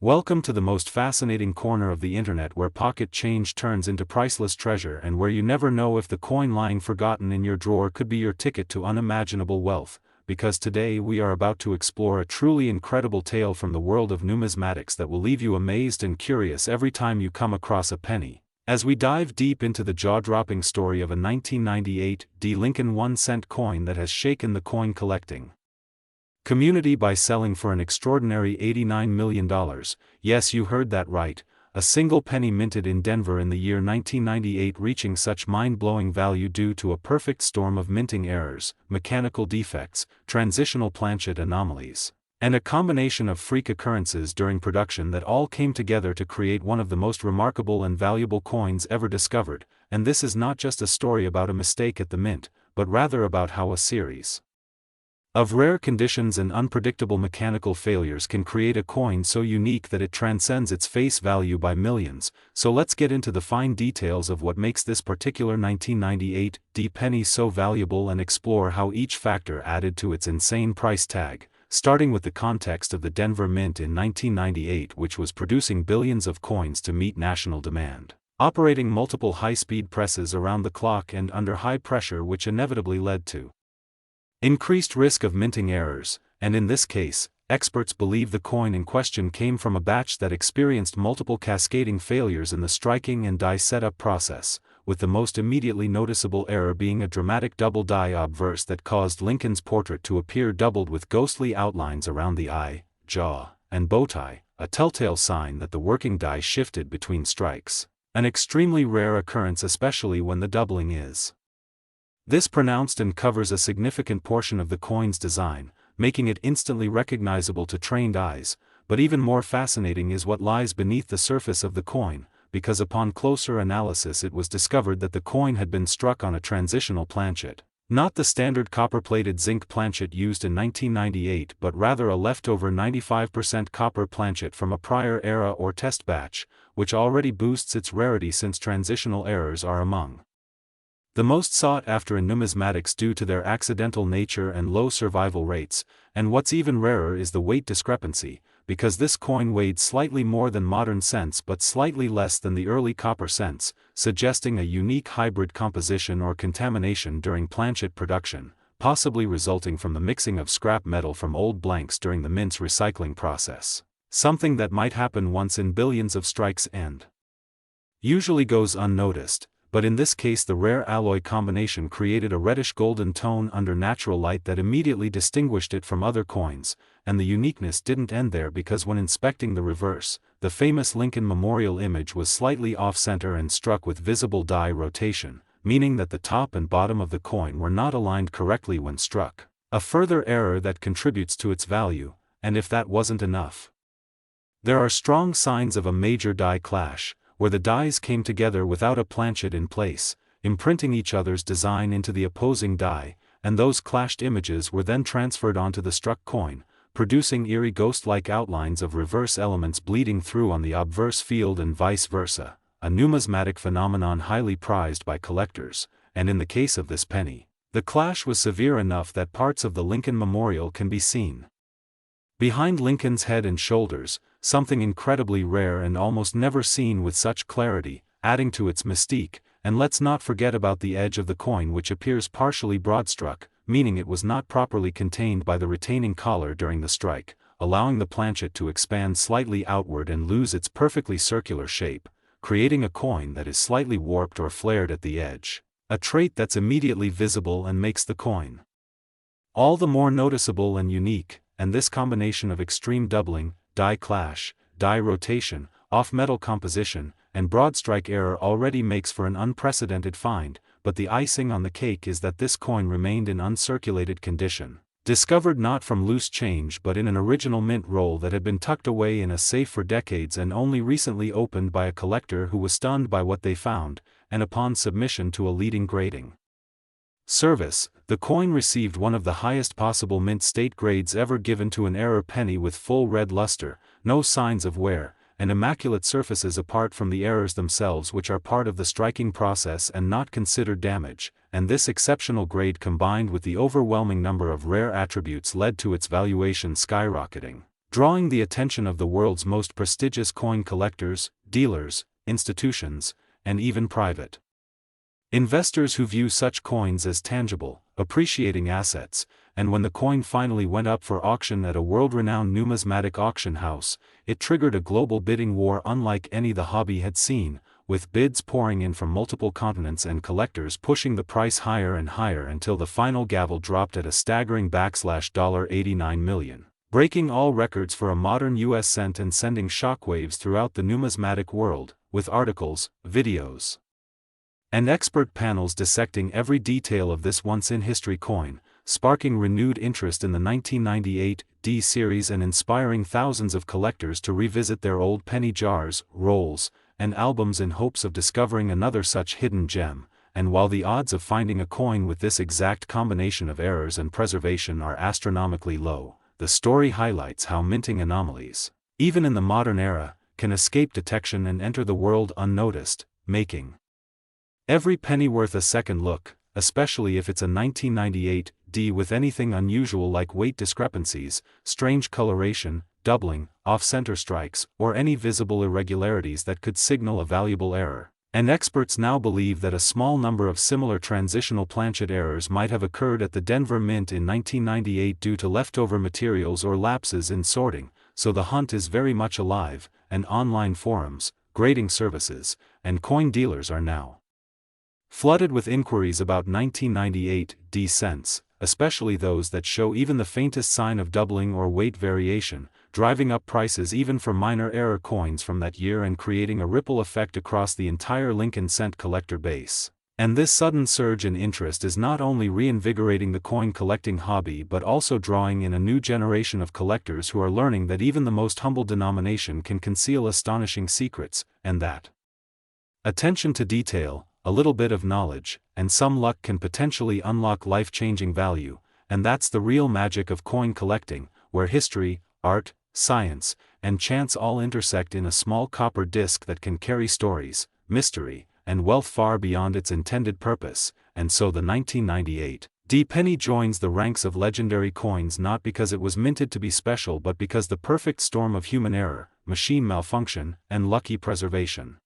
Welcome to the most fascinating corner of the internet where pocket change turns into priceless treasure and where you never know if the coin lying forgotten in your drawer could be your ticket to unimaginable wealth, because today we are about to explore a truly incredible tale from the world of numismatics that will leave you amazed and curious every time you come across a penny. As we dive deep into the jaw-dropping story of a 1998 Lincoln 1-cent coin that has shaken the coin collecting community by selling for an extraordinary $89 million, yes, you heard that right, a single penny minted in Denver in the year 1998 reaching such mind-blowing value due to a perfect storm of minting errors, mechanical defects, transitional planchet anomalies, and a combination of freak occurrences during production that all came together to create one of the most remarkable and valuable coins ever discovered. And this is not just a story about a mistake at the mint, but rather about how a series of rare conditions and unpredictable mechanical failures can create a coin so unique that it transcends its face value by millions. So let's get into the fine details of what makes this particular 1998 penny so valuable and explore how each factor added to its insane price tag, starting with the context of the Denver Mint in 1998, which was producing billions of coins to meet national demand, operating multiple high-speed presses around the clock and under high pressure, which inevitably led to increased risk of minting errors, and in this case, experts believe the coin in question came from a batch that experienced multiple cascading failures in the striking and die setup process, with the most immediately noticeable error being a dramatic double die obverse that caused Lincoln's portrait to appear doubled with ghostly outlines around the eye, jaw, and bow tie, a telltale sign that the working die shifted between strikes, an extremely rare occurrence especially when the doubling is this pronounced and covers a significant portion of the coin's design, making it instantly recognizable to trained eyes. But even more fascinating is what lies beneath the surface of the coin, because upon closer analysis it was discovered that the coin had been struck on a transitional planchet, not the standard copper-plated zinc planchet used in 1998 but rather a leftover 95% copper planchet from a prior era or test batch, which already boosts its rarity since transitional errors are among the most sought after in numismatics due to their accidental nature and low survival rates. And what's even rarer is the weight discrepancy, because this coin weighed slightly more than modern cents but slightly less than the early copper cents, suggesting a unique hybrid composition or contamination during planchet production, possibly resulting from the mixing of scrap metal from old blanks during the mint's recycling process, something that might happen once in billions of strikes and usually goes unnoticed. But in this case the rare alloy combination created a reddish-golden tone under natural light that immediately distinguished it from other coins, and the uniqueness didn't end there, because when inspecting the reverse, the famous Lincoln Memorial image was slightly off-center and struck with visible die rotation, meaning that the top and bottom of the coin were not aligned correctly when struck, a further error that contributes to its value. And if that wasn't enough, there are strong signs of a major die clash, where the dies came together without a planchet in place, imprinting each other's design into the opposing die, and those clashed images were then transferred onto the struck coin, producing eerie ghost-like outlines of reverse elements bleeding through on the obverse field and vice versa, a numismatic phenomenon highly prized by collectors. And in the case of this penny, the clash was severe enough that parts of the Lincoln Memorial can be seen behind Lincoln's head and shoulders, something incredibly rare and almost never seen with such clarity, adding to its mystique. And let's not forget about the edge of the coin, which appears partially broadstruck, meaning it was not properly contained by the retaining collar during the strike, allowing the planchet to expand slightly outward and lose its perfectly circular shape, creating a coin that is slightly warped or flared at the edge, a trait that's immediately visible and makes the coin all the more noticeable and unique. And this combination of extreme doubling, die clash, die rotation, off-metal composition, and broad strike error already makes for an unprecedented find. But the icing on the cake is that this coin remained in uncirculated condition, discovered not from loose change but in an original mint roll that had been tucked away in a safe for decades and only recently opened by a collector who was stunned by what they found. And upon submission to a leading grading service, the coin received one of the highest possible mint state grades ever given to an error penny, with full red luster, no signs of wear, and immaculate surfaces apart from the errors themselves, which are part of the striking process and not considered damage. And this exceptional grade combined with the overwhelming number of rare attributes led to its valuation skyrocketing, drawing the attention of the world's most prestigious coin collectors, dealers, institutions, and even private investors who view such coins as tangible, appreciating assets. And when the coin finally went up for auction at a world-renowned numismatic auction house, it triggered a global bidding war unlike any the hobby had seen, with bids pouring in from multiple continents and collectors pushing the price higher and higher until the final gavel dropped at a staggering $89 million, breaking all records for a modern US cent and sending shockwaves throughout the numismatic world, with articles, videos, and expert panels dissecting every detail of this once-in-history coin, sparking renewed interest in the 1998 D series and inspiring thousands of collectors to revisit their old penny jars, rolls, and albums in hopes of discovering another such hidden gem. And while the odds of finding a coin with this exact combination of errors and preservation are astronomically low, the story highlights how minting anomalies, even in the modern era, can escape detection and enter the world unnoticed, making every penny worth a second look, especially if it's a 1998 D with anything unusual like weight discrepancies, strange coloration, doubling, off-center strikes, or any visible irregularities that could signal a valuable error. And experts now believe that a small number of similar transitional planchet errors might have occurred at the Denver Mint in 1998 due to leftover materials or lapses in sorting, so the hunt is very much alive, and online forums, grading services, and coin dealers are now flooded with inquiries about 1998 D cents, especially those that show even the faintest sign of doubling or weight variation, driving up prices even for minor error coins from that year and creating a ripple effect across the entire Lincoln cent collector base. And this sudden surge in interest is not only reinvigorating the coin collecting hobby but also drawing in a new generation of collectors who are learning that even the most humble denomination can conceal astonishing secrets, and that attention to detail, a little bit of knowledge, and some luck can potentially unlock life-changing value. And that's the real magic of coin collecting, where history, art, science, and chance all intersect in a small copper disc that can carry stories, mystery, and wealth far beyond its intended purpose. And so the 1998 D penny joins the ranks of legendary coins not because it was minted to be special but because the perfect storm of human error, machine malfunction, and lucky preservation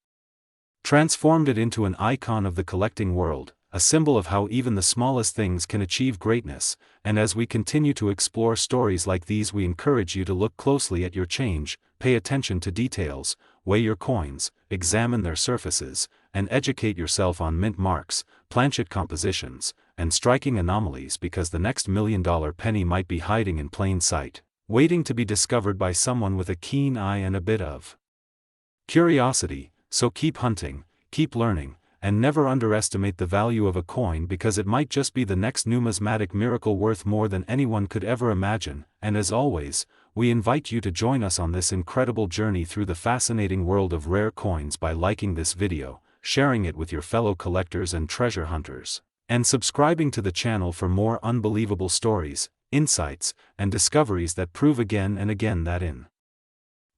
transformed it into an icon of the collecting world, a symbol of how even the smallest things can achieve greatness. And as we continue to explore stories like these, we encourage you to look closely at your change, pay attention to details, weigh your coins, examine their surfaces, and educate yourself on mint marks, planchet compositions, and striking anomalies, because the next $1 million penny might be hiding in plain sight, waiting to be discovered by someone with a keen eye and a bit of curiosity. So keep hunting, keep learning, and never underestimate the value of a coin, because it might just be the next numismatic miracle worth more than anyone could ever imagine. And as always, we invite you to join us on this incredible journey through the fascinating world of rare coins by liking this video, sharing it with your fellow collectors and treasure hunters, and subscribing to the channel for more unbelievable stories, insights, and discoveries that prove again and again that in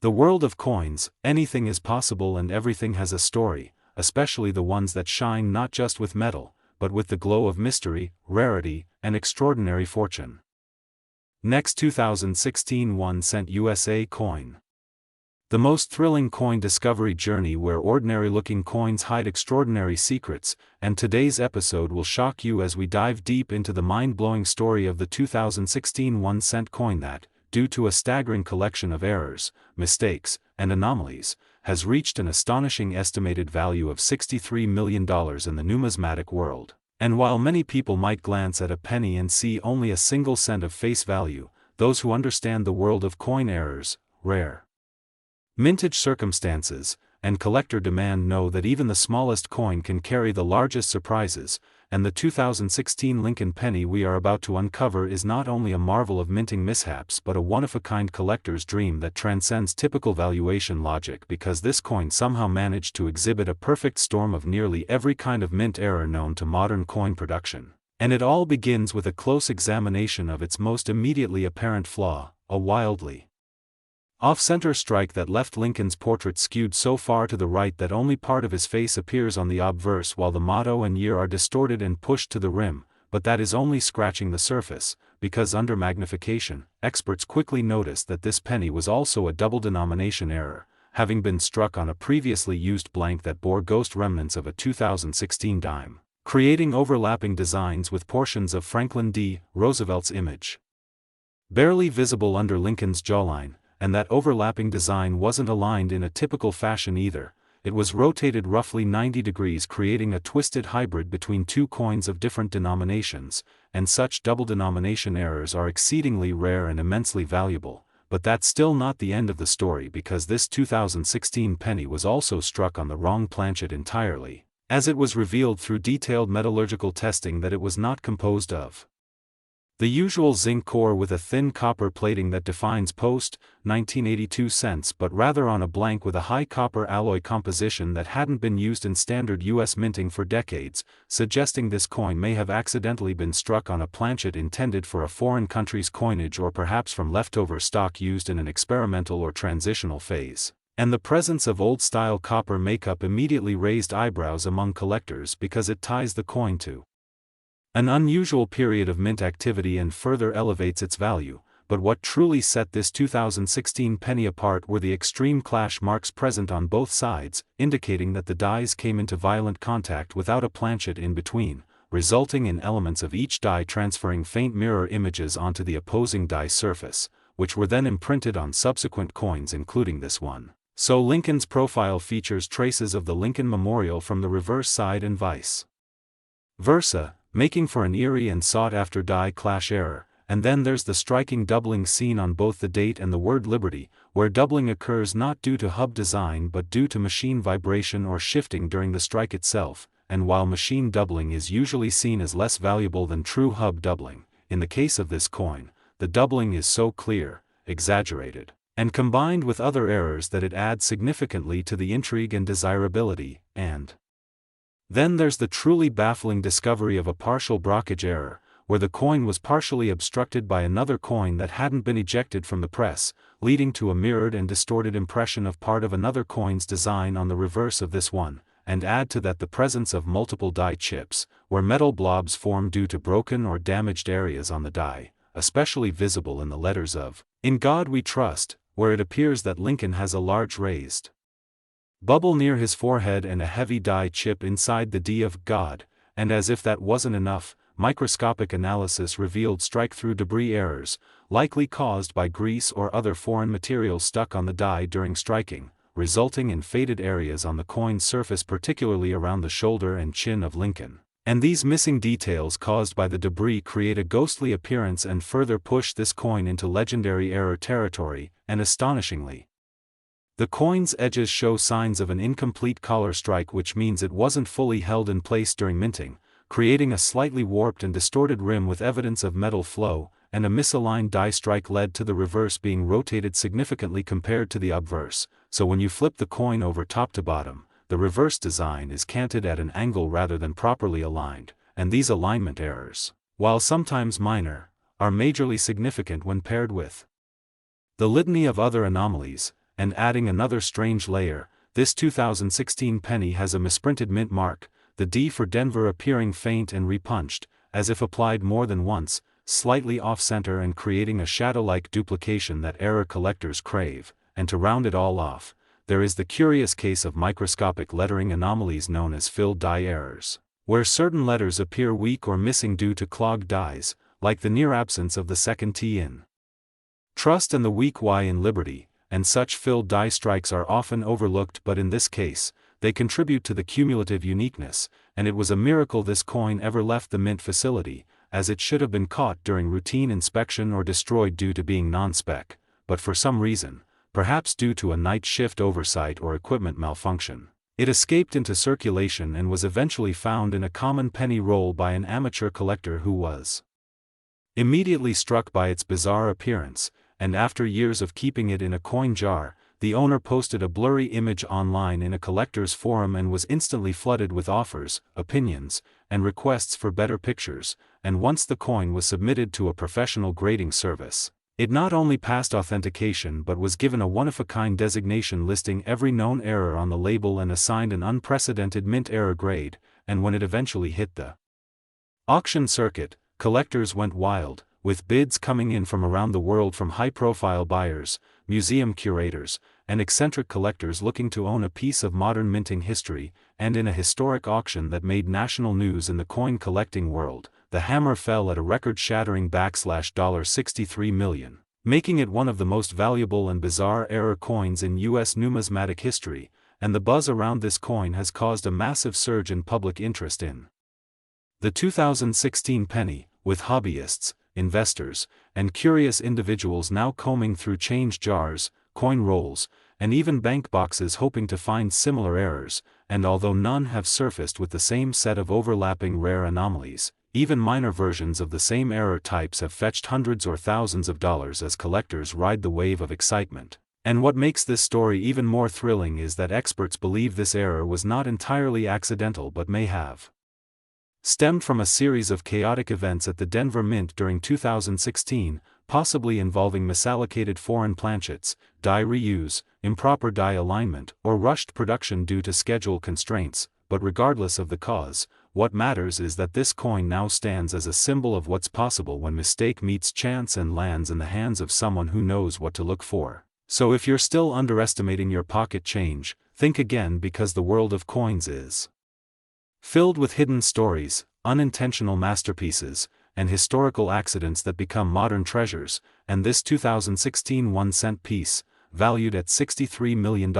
the world of coins, anything is possible and everything has a story, especially the ones that shine not just with metal, but with the glow of mystery, rarity, and extraordinary fortune. Next, 2016 1 cent USA coin. The most thrilling coin discovery journey where ordinary-looking coins hide extraordinary secrets, and today's episode will shock you as we dive deep into the mind-blowing story of the 2016 1 cent coin that, due to a staggering collection of errors, mistakes, and anomalies, has reached an astonishing estimated value of $63 million in the numismatic world. And while many people might glance at a penny and see only a single cent of face value, those who understand the world of coin errors, rare mintage circumstances, and collector demand know that even the smallest coin can carry the largest surprises. And the 2016 Lincoln penny we are about to uncover is not only a marvel of minting mishaps but a one-of-a-kind collector's dream that transcends typical valuation logic, because this coin somehow managed to exhibit a perfect storm of nearly every kind of mint error known to modern coin production. And it all begins with a close examination of its most immediately apparent flaw, a wildly off-center strike that left Lincoln's portrait skewed so far to the right that only part of his face appears on the obverse, while the motto and year are distorted and pushed to the rim, but that is only scratching the surface, because under magnification, experts quickly noticed that this penny was also a double denomination error, having been struck on a previously used blank that bore ghost remnants of a 2016 dime, creating overlapping designs with portions of Franklin D. Roosevelt's image barely visible under Lincoln's jawline, and that overlapping design wasn't aligned in a typical fashion either. It was rotated roughly 90 degrees, creating a twisted hybrid between two coins of different denominations, and such double denomination errors are exceedingly rare and immensely valuable. But that's still not the end of the story, because this 2016 penny was also struck on the wrong planchet entirely, as it was revealed through detailed metallurgical testing that it was not composed of the usual zinc core with a thin copper plating that defines post-1982 cents, but rather on a blank with a high copper alloy composition that hadn't been used in standard U.S. minting for decades, suggesting this coin may have accidentally been struck on a planchet intended for a foreign country's coinage, or perhaps from leftover stock used in an experimental or transitional phase. And the presence of old-style copper makeup immediately raised eyebrows among collectors, because it ties the coin to an unusual period of mint activity and further elevates its value. But what truly set this 2016 penny apart were the extreme clash marks present on both sides, indicating that the dies came into violent contact without a planchet in between, resulting in elements of each die transferring faint mirror images onto the opposing die surface, which were then imprinted on subsequent coins, including this one. So Lincoln's profile features traces of the Lincoln Memorial from the reverse side and vice versa, making for an eerie and sought-after die clash error. And then there's the striking doubling seen on both the date and the word Liberty, where doubling occurs not due to hub design but due to machine vibration or shifting during the strike itself. And while machine doubling is usually seen as less valuable than true hub doubling, in the case of this coin, the doubling is so clear, exaggerated, and combined with other errors that it adds significantly to the intrigue and desirability. And then there's the truly baffling discovery of a partial blockage error, where the coin was partially obstructed by another coin that hadn't been ejected from the press, leading to a mirrored and distorted impression of part of another coin's design on the reverse of this one. And add to that the presence of multiple die chips, where metal blobs form due to broken or damaged areas on the die, especially visible in the letters of "In God We Trust," where it appears that Lincoln has a large raised bubble near his forehead and a heavy die chip inside the D of God. And as if that wasn't enough, microscopic analysis revealed strike-through debris errors, likely caused by grease or other foreign materials stuck on the die during striking, resulting in faded areas on the coin's surface, particularly around the shoulder and chin of Lincoln. And these missing details caused by the debris create a ghostly appearance and further push this coin into legendary error territory. And astonishingly, the coin's edges show signs of an incomplete collar strike, which means it wasn't fully held in place during minting, creating a slightly warped and distorted rim with evidence of metal flow. And a misaligned die strike led to the reverse being rotated significantly compared to the obverse, so when you flip the coin over top to bottom, the reverse design is canted at an angle rather than properly aligned. And these alignment errors, while sometimes minor, are majorly significant when paired with the litany of other anomalies. And adding another strange layer, this 2016 penny has a misprinted mint mark, the D for Denver appearing faint and repunched, as if applied more than once, slightly off-center and creating a shadow-like duplication that error collectors crave. And to round it all off, there is the curious case of microscopic lettering anomalies known as filled die errors, where certain letters appear weak or missing due to clogged dies, like the near absence of the second T in Trust and the weak Y in Liberty. And such filled die strikes are often overlooked, but in this case, they contribute to the cumulative uniqueness. And it was a miracle this coin ever left the mint facility, as it should have been caught during routine inspection or destroyed due to being non-spec. But for some reason, perhaps due to a night shift oversight or equipment malfunction, it escaped into circulation and was eventually found in a common penny roll by an amateur collector who was immediately struck by its bizarre appearance. And after years of keeping it in a coin jar, the owner posted a blurry image online in a collector's forum and was instantly flooded with offers, opinions, and requests for better pictures. And once the coin was submitted to a professional grading service, it not only passed authentication but was given a one-of-a-kind designation listing every known error on the label and assigned an unprecedented mint error grade. And when it eventually hit the Auction circuit, collectors went wild, with bids coming in from around the world from high-profile buyers, museum curators, and eccentric collectors looking to own a piece of modern minting history, and in a historic auction that made national news in the coin collecting world, the hammer fell at a record-shattering $63 million, making it one of the most valuable and bizarre error coins in U.S. numismatic history, and the buzz around this coin has caused a massive surge in public interest in the 2016 penny, with hobbyists, investors, and curious individuals now combing through change jars, coin rolls, and even bank boxes hoping to find similar errors, and although none have surfaced with the same set of overlapping rare anomalies, even minor versions of the same error types have fetched hundreds or thousands of dollars as collectors ride the wave of excitement. And what makes this story even more thrilling is that experts believe this error was not entirely accidental but may have stemmed from a series of chaotic events at the Denver Mint during 2016, possibly involving misallocated foreign planchets, die reuse, improper die alignment, or rushed production due to schedule constraints. But regardless of the cause, what matters is that this coin now stands as a symbol of what's possible when mistake meets chance and lands in the hands of someone who knows what to look for. So if you're still underestimating your pocket change, think again, because the world of coins is filled with hidden stories, unintentional masterpieces, and historical accidents that become modern treasures, and this 2016 1-cent piece, valued at $63 million,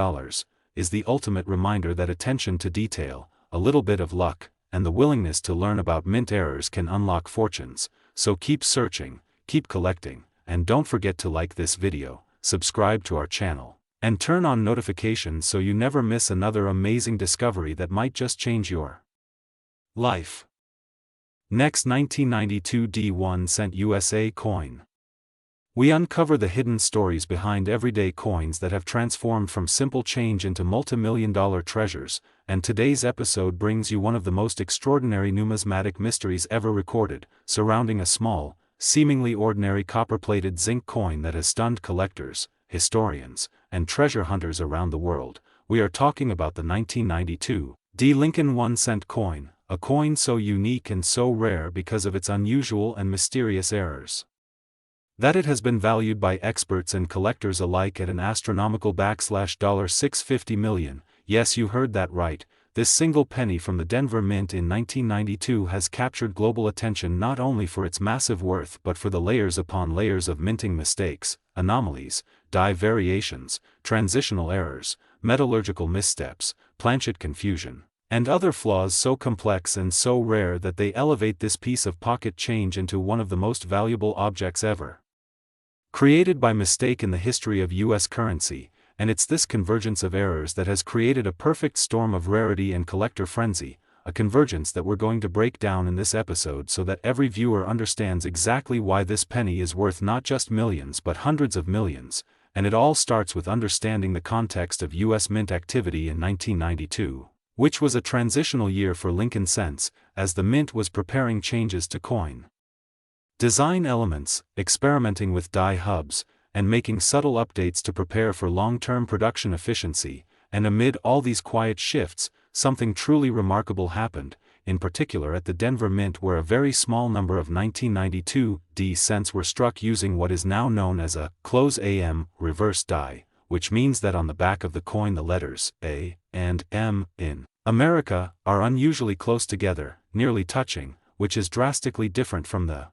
is the ultimate reminder that attention to detail, a little bit of luck, and the willingness to learn about mint errors can unlock fortunes. So keep searching, keep collecting, and don't forget to like this video, subscribe to our channel, and turn on notifications so you never miss another amazing discovery that might just change your life. Next, 1992 D1-cent USA coin. We uncover the hidden stories behind everyday coins that have transformed from simple change into multi-million-dollar treasures, and today's episode brings you one of the most extraordinary numismatic mysteries ever recorded, surrounding a small, seemingly ordinary copper-plated zinc coin that has stunned collectors, historians, and treasure hunters around the world. We are talking about the 1992 D. Lincoln 1-cent coin, a coin so unique and so rare because of its unusual and mysterious errors that it has been valued by experts and collectors alike at an astronomical $650 million. Yes, you heard that right. This single penny from the Denver Mint in 1992 has captured global attention not only for its massive worth but for the layers upon layers of minting mistakes, anomalies, die variations, transitional errors, metallurgical missteps, planchet confusion, and other flaws so complex and so rare that they elevate this piece of pocket change into one of the most valuable objects ever created by mistake in the history of U.S. currency. And it's this convergence of errors that has created a perfect storm of rarity and collector frenzy, a convergence that we're going to break down in this episode so that every viewer understands exactly why this penny is worth not just millions but hundreds of millions. And it all starts with understanding the context of U.S. mint activity in 1992, which was a transitional year for Lincoln cents, as the mint was preparing changes to coin design elements, experimenting with die hubs, and making subtle updates to prepare for long-term production efficiency. And amid all these quiet shifts, something truly remarkable happened, in particular at the Denver Mint, where a very small number of 1992 D cents were struck using what is now known as a close AM reverse die, which means that on the back of the coin the letters A and M in America are unusually close together, nearly touching, which is drastically different from the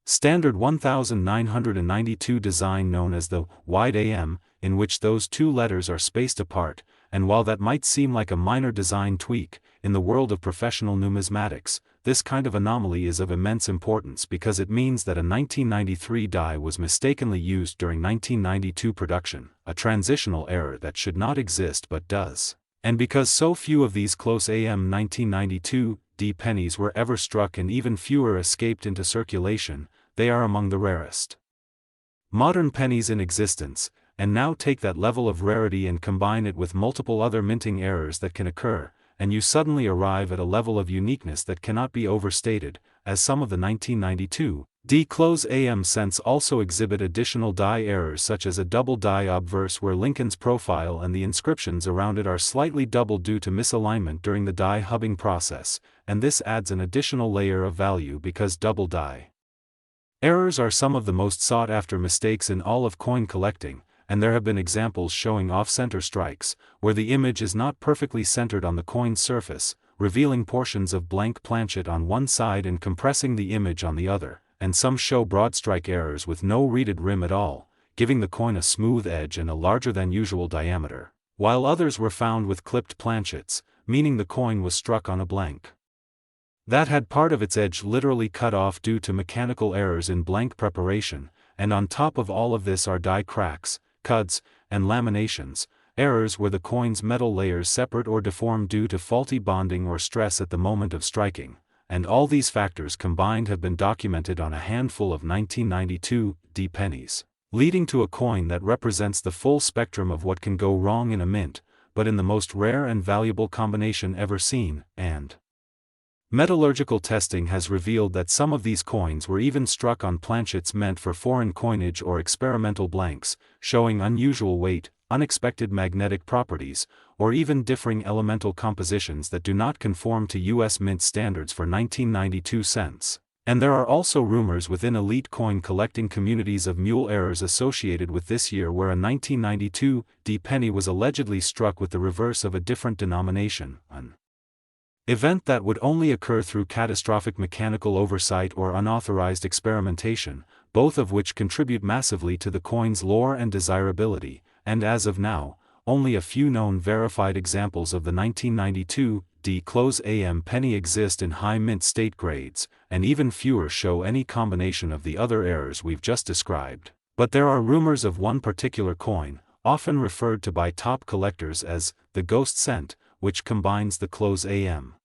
standard 1992 design known as the wide AM, in which those two letters are spaced apart. And while that might seem like a minor design tweak, in the world of professional numismatics, this kind of anomaly is of immense importance because it means that a 1993 die was mistakenly used during 1992 production, a transitional error that should not exist but does. And because so few of these close AM 1992 D pennies were ever struck and even fewer escaped into circulation, they are among the rarest modern pennies in existence. And now take that level of rarity and combine it with multiple other minting errors that can occur, and you suddenly arrive at a level of uniqueness that cannot be overstated, as some of the 1992 Close AM cents also exhibit additional die errors such as a double die obverse where Lincoln's profile and the inscriptions around it are slightly doubled due to misalignment during the die hubbing process, and this adds an additional layer of value because double die errors are some of the most sought-after mistakes in all of coin collecting, and there have been examples showing off-center strikes, where the image is not perfectly centered on the coin's surface, revealing portions of blank planchet on one side and compressing the image on the other, and some show broad strike errors with no reeded rim at all, giving the coin a smooth edge and a larger than usual diameter, while others were found with clipped planchets, meaning the coin was struck on a blank that had part of its edge literally cut off due to mechanical errors in blank preparation, and on top of all of this are die cracks, cuts, and laminations, errors where the coin's metal layers separate or deform due to faulty bonding or stress at the moment of striking, and all these factors combined have been documented on a handful of 1992 pennies, leading to a coin that represents the full spectrum of what can go wrong in a mint, but in the most rare and valuable combination ever seen, and metallurgical testing has revealed that some of these coins were even struck on planchets meant for foreign coinage or experimental blanks, showing unusual weight, unexpected magnetic properties, or even differing elemental compositions that do not conform to U.S. Mint standards for 1992 cents. And there are also rumors within elite coin collecting communities of mule errors associated with this year where a 1992 penny was allegedly struck with the reverse of a different denomination, an event that would only occur through catastrophic mechanical oversight or unauthorized experimentation, both of which contribute massively to the coin's lore and desirability, and as of now, only a few known verified examples of the 1992 close AM penny exist in high mint state grades, and even fewer show any combination of the other errors we've just described. But there are rumors of one particular coin, often referred to by top collectors as the ghost cent, which combines the close AM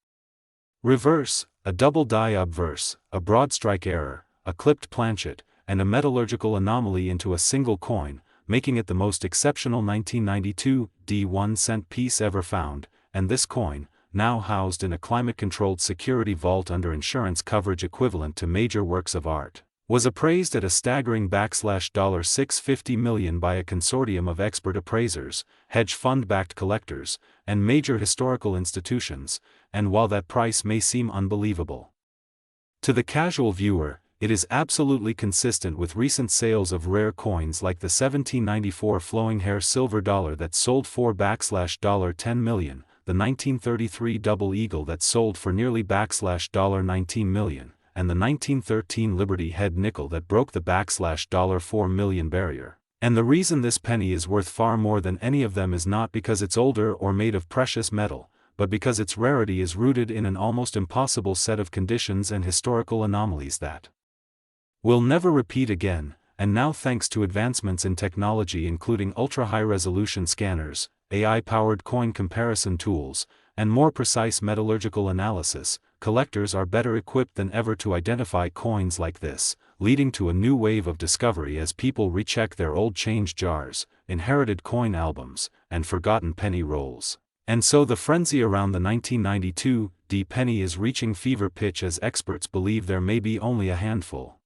reverse, a double die obverse, a broad strike error, a clipped planchet, and a metallurgical anomaly into a single coin, making it the most exceptional 1992 1 cent piece ever found, and this coin, now housed in a climate-controlled security vault under insurance coverage equivalent to major works of art, was appraised at a staggering $650 million by a consortium of expert appraisers, hedge fund-backed collectors, and major historical institutions, and while that price may seem unbelievable to the casual viewer, it is absolutely consistent with recent sales of rare coins like the 1794 flowing hair silver dollar that sold for $10 million, the 1933 double eagle that sold for nearly $19 million, and the 1913 Liberty Head nickel that broke the $4 million barrier. And the reason this penny is worth far more than any of them is not because it's older or made of precious metal, but because its rarity is rooted in an almost impossible set of conditions and historical anomalies that will never repeat again, and now thanks to advancements in technology including ultra-high-resolution scanners, AI-powered coin comparison tools, and more precise metallurgical analysis, collectors are better equipped than ever to identify coins like this, leading to a new wave of discovery as people recheck their old change jars, inherited coin albums, and forgotten penny rolls. And so the frenzy around the 1992 penny is reaching fever pitch as experts believe there may be only a handful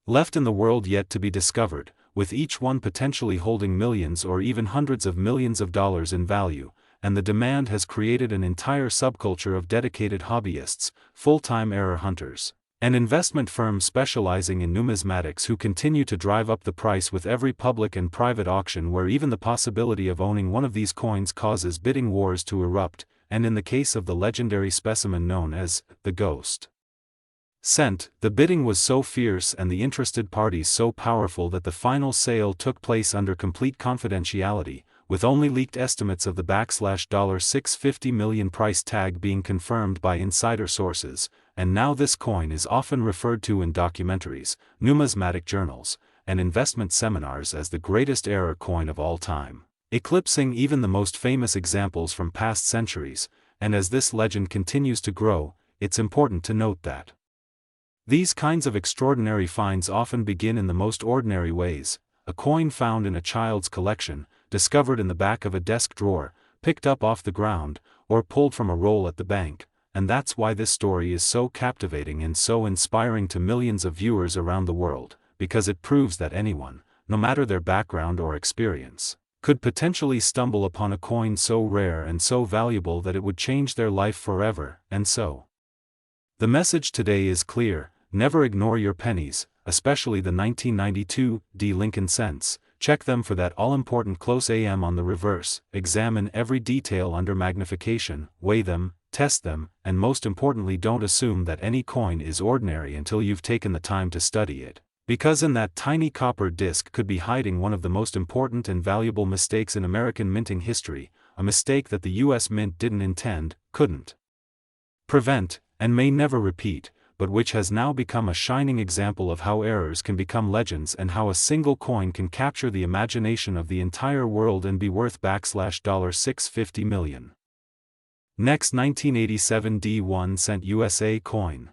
left in the world yet to be discovered, with each one potentially holding millions or even hundreds of millions of dollars in value, and the demand has created an entire subculture of dedicated hobbyists, full-time error hunters, and investment firms specializing in numismatics who continue to drive up the price with every public and private auction where even the possibility of owning one of these coins causes bidding wars to erupt, and in the case of the legendary specimen known as the ghost cent, the bidding was so fierce and the interested parties so powerful that the final sale took place under complete confidentiality, with only leaked estimates of the $650 million price tag being confirmed by insider sources, and now this coin is often referred to in documentaries, numismatic journals, and investment seminars as the greatest error coin of all time, eclipsing even the most famous examples from past centuries, and as this legend continues to grow, it's important to note that these kinds of extraordinary finds often begin in the most ordinary ways: a coin found in a child's collection, discovered in the back of a desk drawer, picked up off the ground, or pulled from a roll at the bank, and that's why this story is so captivating and so inspiring to millions of viewers around the world, because it proves that anyone, no matter their background or experience, could potentially stumble upon a coin so rare and so valuable that it would change their life forever, and so. The message today is clear: never ignore your pennies, especially the 1992 D Lincoln cents. Check them for that all-important close AM on the reverse, examine every detail under magnification, weigh them, test them, and most importantly, don't assume that any coin is ordinary until you've taken the time to study it. Because in that tiny copper disc could be hiding one of the most important and valuable mistakes in American minting history, a mistake that the US Mint didn't intend, couldn't prevent, and may never repeat, but which has now become a shining example of how errors can become legends and how a single coin can capture the imagination of the entire world and be worth $650 million. Next, 1987 D1 cent USA coin.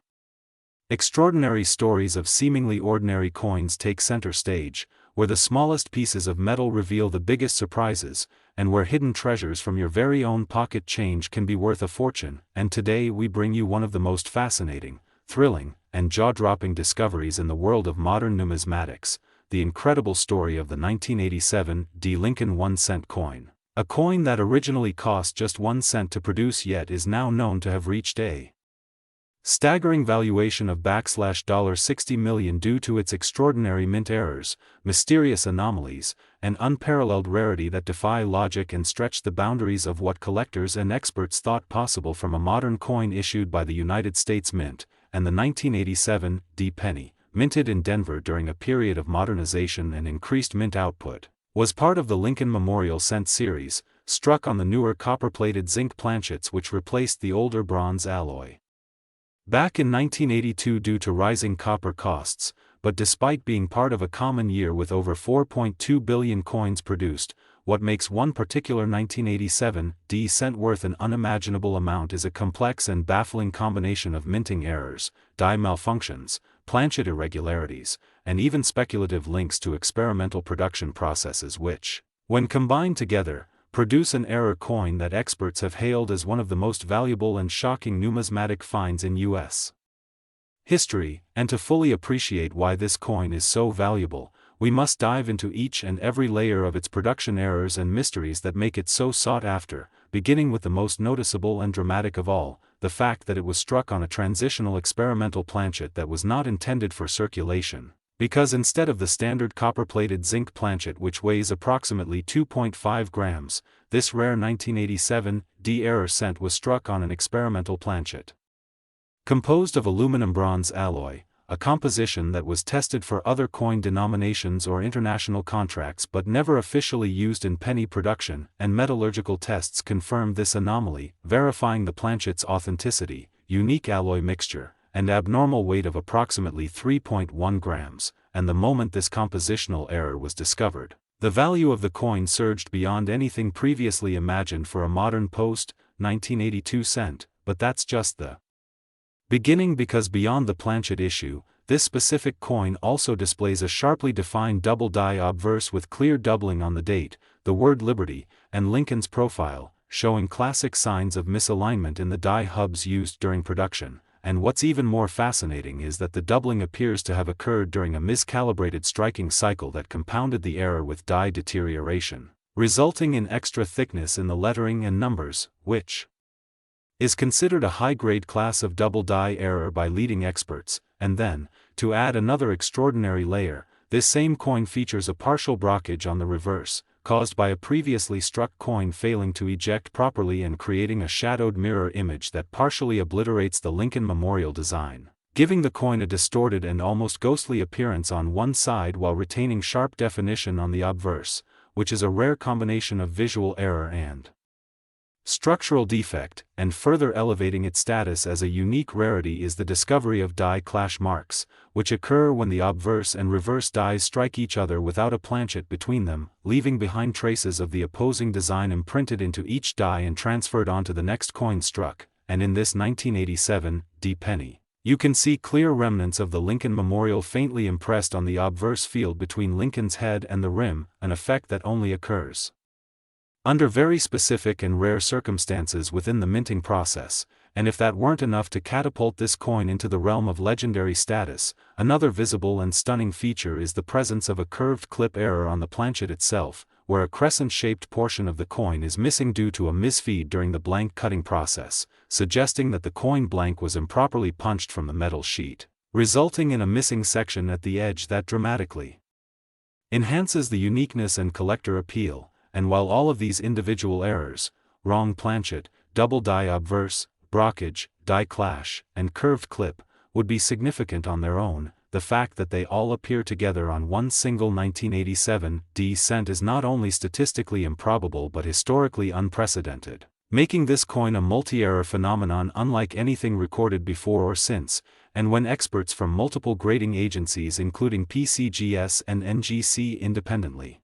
Extraordinary stories of seemingly ordinary coins take center stage, where the smallest pieces of metal reveal the biggest surprises, and where hidden treasures from your very own pocket change can be worth a fortune. And today we bring you one of the most fascinating, thrilling, and jaw-dropping discoveries in the world of modern numismatics, the incredible story of the 1987 D Lincoln 1-cent coin. A coin that originally cost just 1 cent to produce yet is now known to have reached a staggering valuation of $60 million due to its extraordinary mint errors, mysterious anomalies, and unparalleled rarity that defy logic and stretch the boundaries of what collectors and experts thought possible from a modern coin issued by the United States Mint. And the 1987 D penny, minted in Denver during a period of modernization and increased mint output, was part of the Lincoln Memorial Cent series, struck on the newer copper-plated zinc planchets which replaced the older bronze alloy. Back in 1982 due to rising copper costs, but despite being part of a common year with over 4.2 billion coins produced, what makes one particular 1987 D cent worth an unimaginable amount is a complex and baffling combination of minting errors, die malfunctions, planchet irregularities, and even speculative links to experimental production processes which, when combined together, produce an error coin that experts have hailed as one of the most valuable and shocking numismatic finds in U.S. history. And to fully appreciate why this coin is so valuable, we must dive into each and every layer of its production errors and mysteries that make it so sought after, beginning with the most noticeable and dramatic of all, the fact that it was struck on a transitional experimental planchet that was not intended for circulation. Because instead of the standard copper-plated zinc planchet which weighs approximately 2.5 grams, this rare 1987 D error cent was struck on an experimental planchet composed of aluminum bronze alloy, a composition that was tested for other coin denominations or international contracts but never officially used in penny production, and metallurgical tests confirmed this anomaly, verifying the planchet's authenticity, unique alloy mixture, and abnormal weight of approximately 3.1 grams, and the moment this compositional error was discovered, the value of the coin surged beyond anything previously imagined for a modern post-1982 cent, but that's just the beginning, because beyond the planchet issue, this specific coin also displays a sharply defined double die obverse with clear doubling on the date, the word Liberty, and Lincoln's profile, showing classic signs of misalignment in the die hubs used during production. And what's even more fascinating is that the doubling appears to have occurred during a miscalibrated striking cycle that compounded the error with die deterioration, resulting in extra thickness in the lettering and numbers, which is considered a high-grade class of double die error by leading experts. And then, to add another extraordinary layer, this same coin features a partial blockage on the reverse, caused by a previously struck coin failing to eject properly and creating a shadowed mirror image that partially obliterates the Lincoln Memorial design, giving the coin a distorted and almost ghostly appearance on one side while retaining sharp definition on the obverse, which is a rare combination of visual error and structural defect. And further elevating its status as a unique rarity is the discovery of die clash marks, which occur when the obverse and reverse dies strike each other without a planchet between them, leaving behind traces of the opposing design imprinted into each die and transferred onto the next coin struck. And in this 1987 D penny, you can see clear remnants of the Lincoln Memorial faintly impressed on the obverse field between Lincoln's head and the rim, an effect that only occurs under very specific and rare circumstances within the minting process, and if that weren't enough to catapult this coin into the realm of legendary status, another visible and stunning feature is the presence of a curved clip error on the planchet itself, where a crescent-shaped portion of the coin is missing due to a misfeed during the blank cutting process, suggesting that the coin blank was improperly punched from the metal sheet, resulting in a missing section at the edge that dramatically enhances the uniqueness and collector appeal. And while all of these individual errors, wrong planchet, double die obverse, brockage, die clash, and curved clip, would be significant on their own, the fact that they all appear together on one single 1987 D cent is not only statistically improbable but historically unprecedented, making this coin a multi-era phenomenon unlike anything recorded before or since. And when experts from multiple grading agencies including PCGS and NGC independently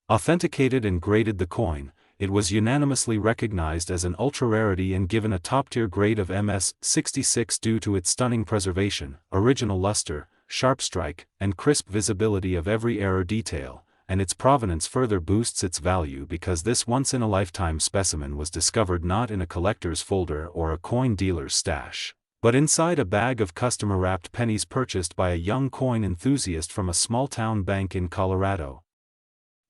authenticated and graded the coin, it was unanimously recognized as an ultra-rarity and given a top-tier grade of MS66 due to its stunning preservation, original luster, sharp strike, and crisp visibility of every error detail, and its provenance further boosts its value because this once-in-a-lifetime specimen was discovered not in a collector's folder or a coin dealer's stash, but inside a bag of customer-wrapped pennies purchased by a young coin enthusiast from a small-town bank in Colorado,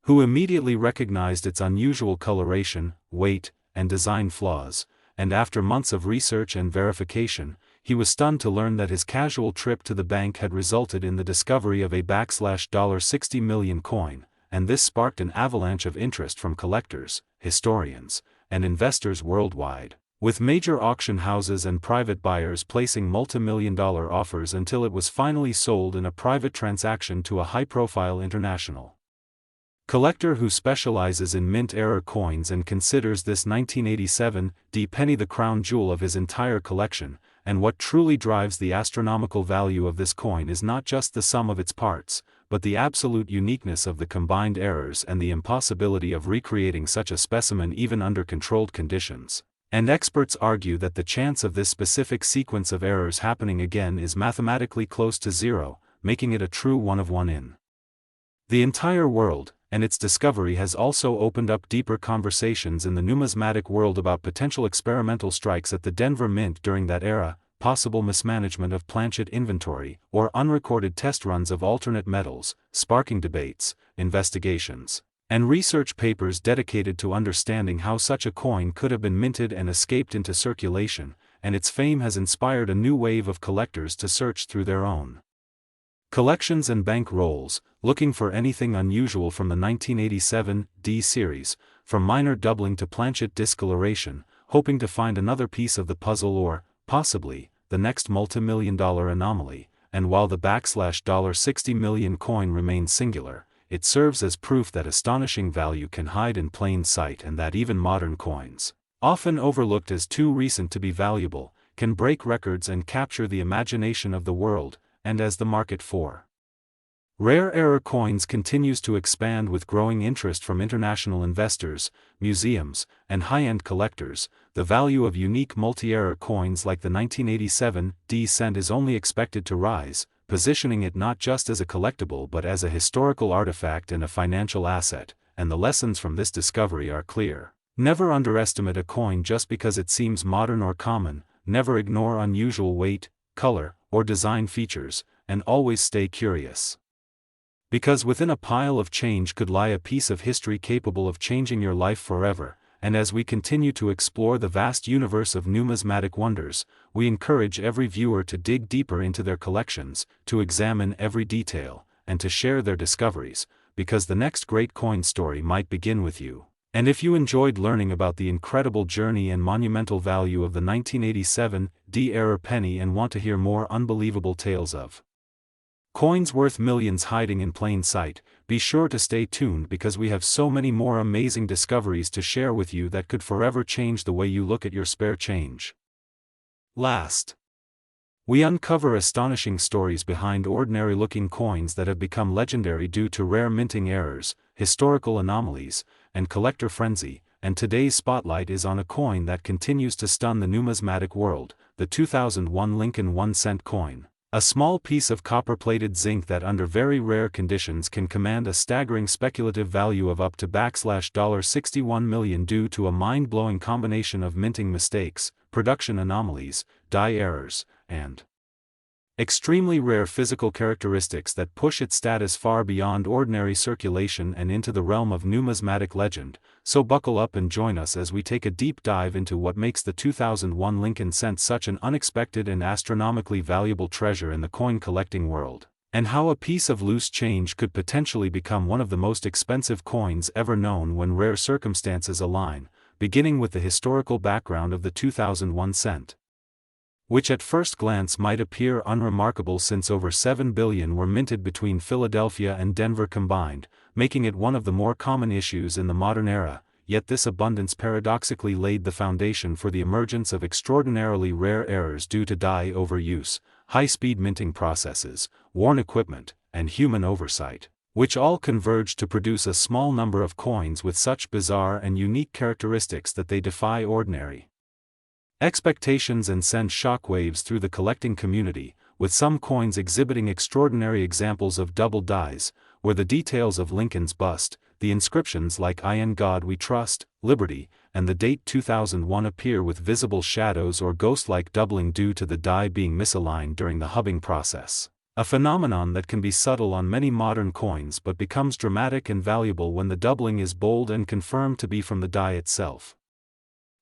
who immediately recognized its unusual coloration, weight, and design flaws, and after months of research and verification, he was stunned to learn that his casual trip to the bank had resulted in the discovery of a $60 million coin, and this sparked an avalanche of interest from collectors, historians, and investors worldwide, with major auction houses and private buyers placing multi-million-dollar offers until it was finally sold in a private transaction to a high-profile international collector who specializes in mint-era coins and considers this 1987 D penny the crown jewel of his entire collection. And what truly drives the astronomical value of this coin is not just the sum of its parts, but the absolute uniqueness of the combined errors and the impossibility of recreating such a specimen even under controlled conditions. And experts argue that the chance of this specific sequence of errors happening again is mathematically close to zero, making it a true one-of-one in the entire world. And its discovery has also opened up deeper conversations in the numismatic world about potential experimental strikes at the Denver Mint during that era, possible mismanagement of planchet inventory, or unrecorded test runs of alternate metals, sparking debates, investigations, and research papers dedicated to understanding how such a coin could have been minted and escaped into circulation, and its fame has inspired a new wave of collectors to search through their own collections and bank rolls, looking for anything unusual from the 1987 D series, from minor doubling to planchet discoloration, hoping to find another piece of the puzzle or, possibly, the next multi-million-dollar anomaly. And while the $60 million coin remains singular, it serves as proof that astonishing value can hide in plain sight and that even modern coins, often overlooked as too recent to be valuable, can break records and capture the imagination of the world. And as the market for rare error coins continues to expand with growing interest from international investors, museums, and high-end collectors, the value of unique multi-error coins like the 1987 D cent is only expected to rise, positioning it not just as a collectible but as a historical artifact and a financial asset. And the lessons from this discovery are clear. Never underestimate a coin just because it seems modern or common, never ignore unusual weight, color, or design features, and always stay curious. Because within a pile of change could lie a piece of history capable of changing your life forever. And as we continue to explore the vast universe of numismatic wonders, we encourage every viewer to dig deeper into their collections, to examine every detail, and to share their discoveries, because the next great coin story might begin with you. And if you enjoyed learning about the incredible journey and monumental value of the 1987 D era penny and want to hear more unbelievable tales of coins worth millions hiding in plain sight, be sure to stay tuned because we have so many more amazing discoveries to share with you that could forever change the way you look at your spare change. Last, we uncover astonishing stories behind ordinary-looking coins that have become legendary due to rare minting errors, historical anomalies, and collector frenzy, and today's spotlight is on a coin that continues to stun the numismatic world, the 2001 Lincoln 1-cent coin. A small piece of copper-plated zinc that under very rare conditions can command a staggering speculative value of up to $61 million due to a mind-blowing combination of minting mistakes, production anomalies, die errors, and extremely rare physical characteristics that push its status far beyond ordinary circulation and into the realm of numismatic legend. So buckle up and join us as we take a deep dive into what makes the 2001 Lincoln cent such an unexpected and astronomically valuable treasure in the coin collecting world, and how a piece of loose change could potentially become one of the most expensive coins ever known when rare circumstances align, beginning with the historical background of the 2001 cent, which at first glance might appear unremarkable since over 7 billion were minted between Philadelphia and Denver combined, making it one of the more common issues in the modern era. Yet this abundance paradoxically laid the foundation for the emergence of extraordinarily rare errors due to die overuse, high-speed minting processes, worn equipment, and human oversight, which all converged to produce a small number of coins with such bizarre and unique characteristics that they defy ordinary expectations and send shockwaves through the collecting community, with some coins exhibiting extraordinary examples of double dies, where the details of Lincoln's bust, the inscriptions like "I in God We Trust," "Liberty," and the date 2001 appear with visible shadows or ghost-like doubling due to the die being misaligned during the hubbing process. A phenomenon that can be subtle on many modern coins but becomes dramatic and valuable when the doubling is bold and confirmed to be from the die itself,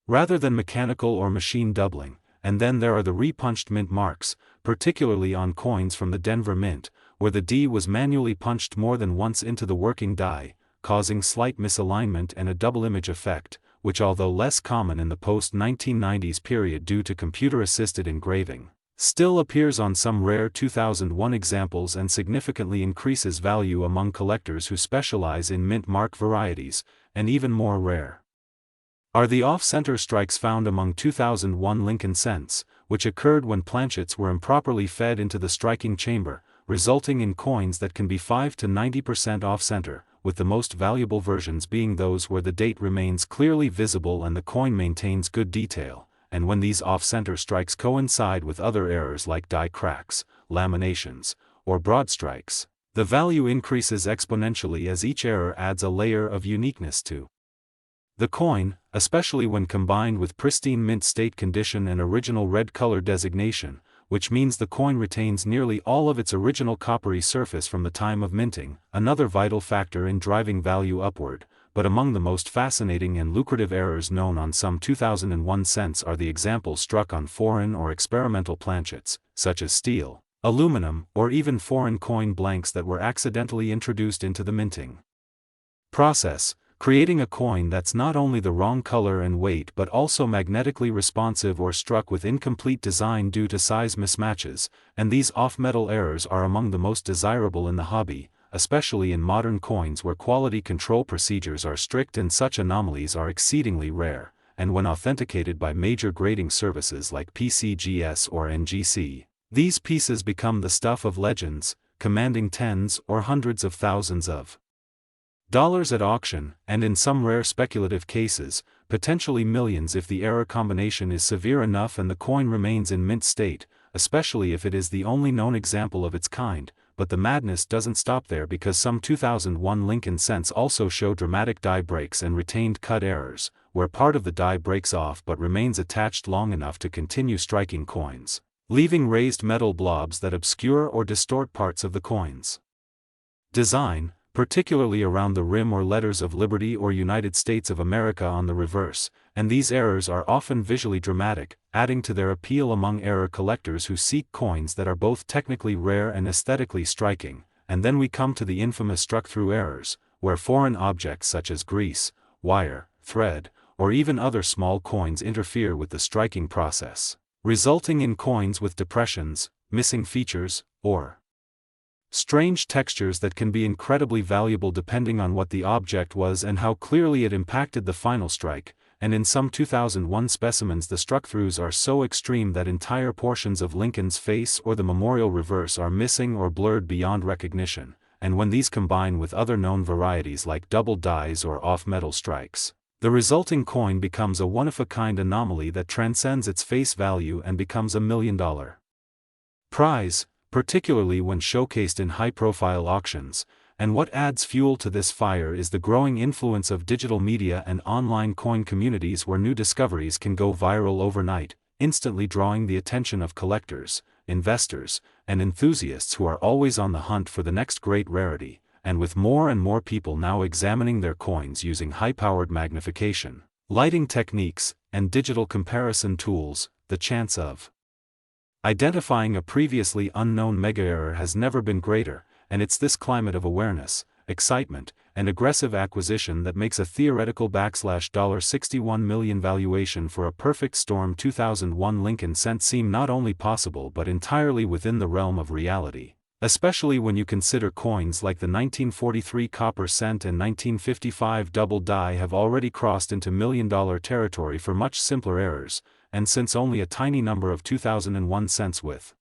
rather than mechanical or machine doubling. And then there are the repunched mint marks, particularly on coins from the Denver Mint, where the D was manually punched more than once into the working die, causing slight misalignment and a double image effect, which although less common in the post-1990s period due to computer-assisted engraving, still appears on some rare 2001 examples and significantly increases value among collectors who specialize in mint mark varieties. And even more rare are the off-center strikes found among 2001 Lincoln cents, which occurred when planchets were improperly fed into the striking chamber, resulting in coins that can be 5 to 90% off-center, with the most valuable versions being those where the date remains clearly visible and the coin maintains good detail. And when these off-center strikes coincide with other errors like die cracks, laminations, or broad strikes, the value increases exponentially as each error adds a layer of uniqueness to the coin, especially when combined with pristine mint state condition and original red color designation, which means the coin retains nearly all of its original coppery surface from the time of minting, another vital factor in driving value upward. But among the most fascinating and lucrative errors known on some 2001 cents are the examples struck on foreign or experimental planchets, such as steel, aluminum, or even foreign coin blanks that were accidentally introduced into the minting process, creating a coin that's not only the wrong color and weight but also magnetically responsive or struck with incomplete design due to size mismatches. And these off-metal errors are among the most desirable in the hobby, especially in modern coins where quality control procedures are strict and such anomalies are exceedingly rare. And when authenticated by major grading services like PCGS or NGC, these pieces become the stuff of legends, commanding tens or hundreds of thousands of dollars at auction, and in some rare speculative cases, potentially millions if the error combination is severe enough and the coin remains in mint state, especially if it is the only known example of its kind. But the madness doesn't stop there, because some 2001 Lincoln cents also show dramatic die breaks and retained cut errors, where part of the die breaks off but remains attached long enough to continue striking coins, leaving raised metal blobs that obscure or distort parts of the coin's design, particularly around the rim or letters of Liberty or United States of America on the reverse. And these errors are often visually dramatic, adding to their appeal among error collectors who seek coins that are both technically rare and aesthetically striking. And then we come to the infamous struck-through errors, where foreign objects such as grease, wire, thread, or even other small coins interfere with the striking process, resulting in coins with depressions, missing features, or strange textures that can be incredibly valuable depending on what the object was and how clearly it impacted the final strike. And in some 2001 specimens the struck-throughs are so extreme that entire portions of Lincoln's face or the memorial reverse are missing or blurred beyond recognition. And when these combine with other known varieties like double dies or off-metal strikes, the resulting coin becomes a one-of-a-kind anomaly that transcends its face value and becomes $1 million prize. particularly when showcased in high-profile auctions. And what adds fuel to this fire is the growing influence of digital media and online coin communities where new discoveries can go viral overnight, instantly drawing the attention of collectors, investors, and enthusiasts who are always on the hunt for the next great rarity. And with more and more people now examining their coins using high-powered magnification, lighting techniques, and digital comparison tools, the chance of identifying a previously unknown mega-error has never been greater, and it's this climate of awareness, excitement, and aggressive acquisition that makes a theoretical $61 million valuation for a perfect storm 2001 Lincoln cent seem not only possible but entirely within the realm of reality, especially when you consider coins like the 1943 copper cent and 1955 double die have already crossed into million-dollar territory for much simpler errors, and since only a tiny number of 2001 cents with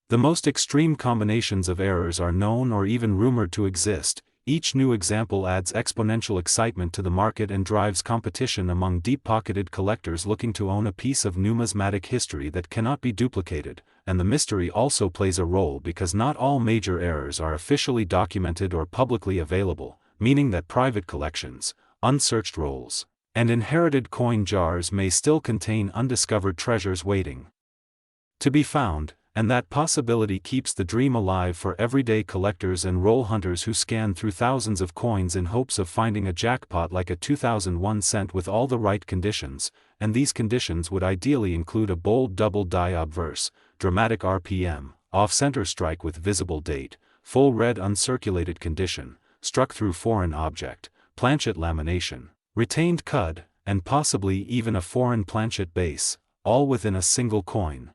the most extreme combinations of errors are known or even rumored to exist, each new example adds exponential excitement to the market and drives competition among deep-pocketed collectors looking to own a piece of numismatic history that cannot be duplicated, and the mystery also plays a role because not all major errors are officially documented or publicly available, meaning that private collections, unsearched rolls, and inherited coin jars may still contain undiscovered treasures waiting to be found. And that possibility keeps the dream alive for everyday collectors and roll hunters who scan through thousands of coins in hopes of finding a jackpot like a 2001 cent with all the right conditions, and these conditions would ideally include a bold double die obverse, dramatic RPM, off-center strike with visible date, full red uncirculated condition, struck through foreign object, planchet lamination, retained cud, and possibly even a foreign planchet base, all within a single coin.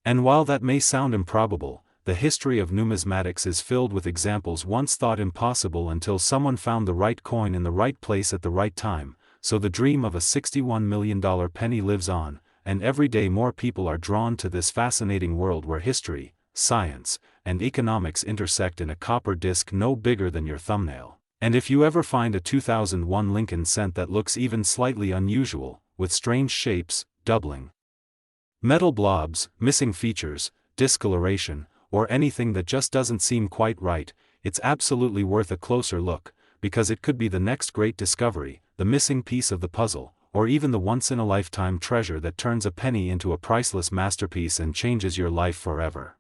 And while that may sound improbable, the history of numismatics is filled with examples once thought impossible until someone found the right coin in the right place at the right time, so the dream of a $61 million penny lives on, and every day more people are drawn to this fascinating world where history, science, and economics intersect in a copper disc no bigger than your thumbnail. And if you ever find a 2001 Lincoln cent that looks even slightly unusual, with strange shapes, doubling metal blobs, missing features, discoloration, or anything that just doesn't seem quite right, it's absolutely worth a closer look, because it could be the next great discovery, the missing piece of the puzzle, or even the once-in-a-lifetime treasure that turns a penny into a priceless masterpiece and changes your life forever.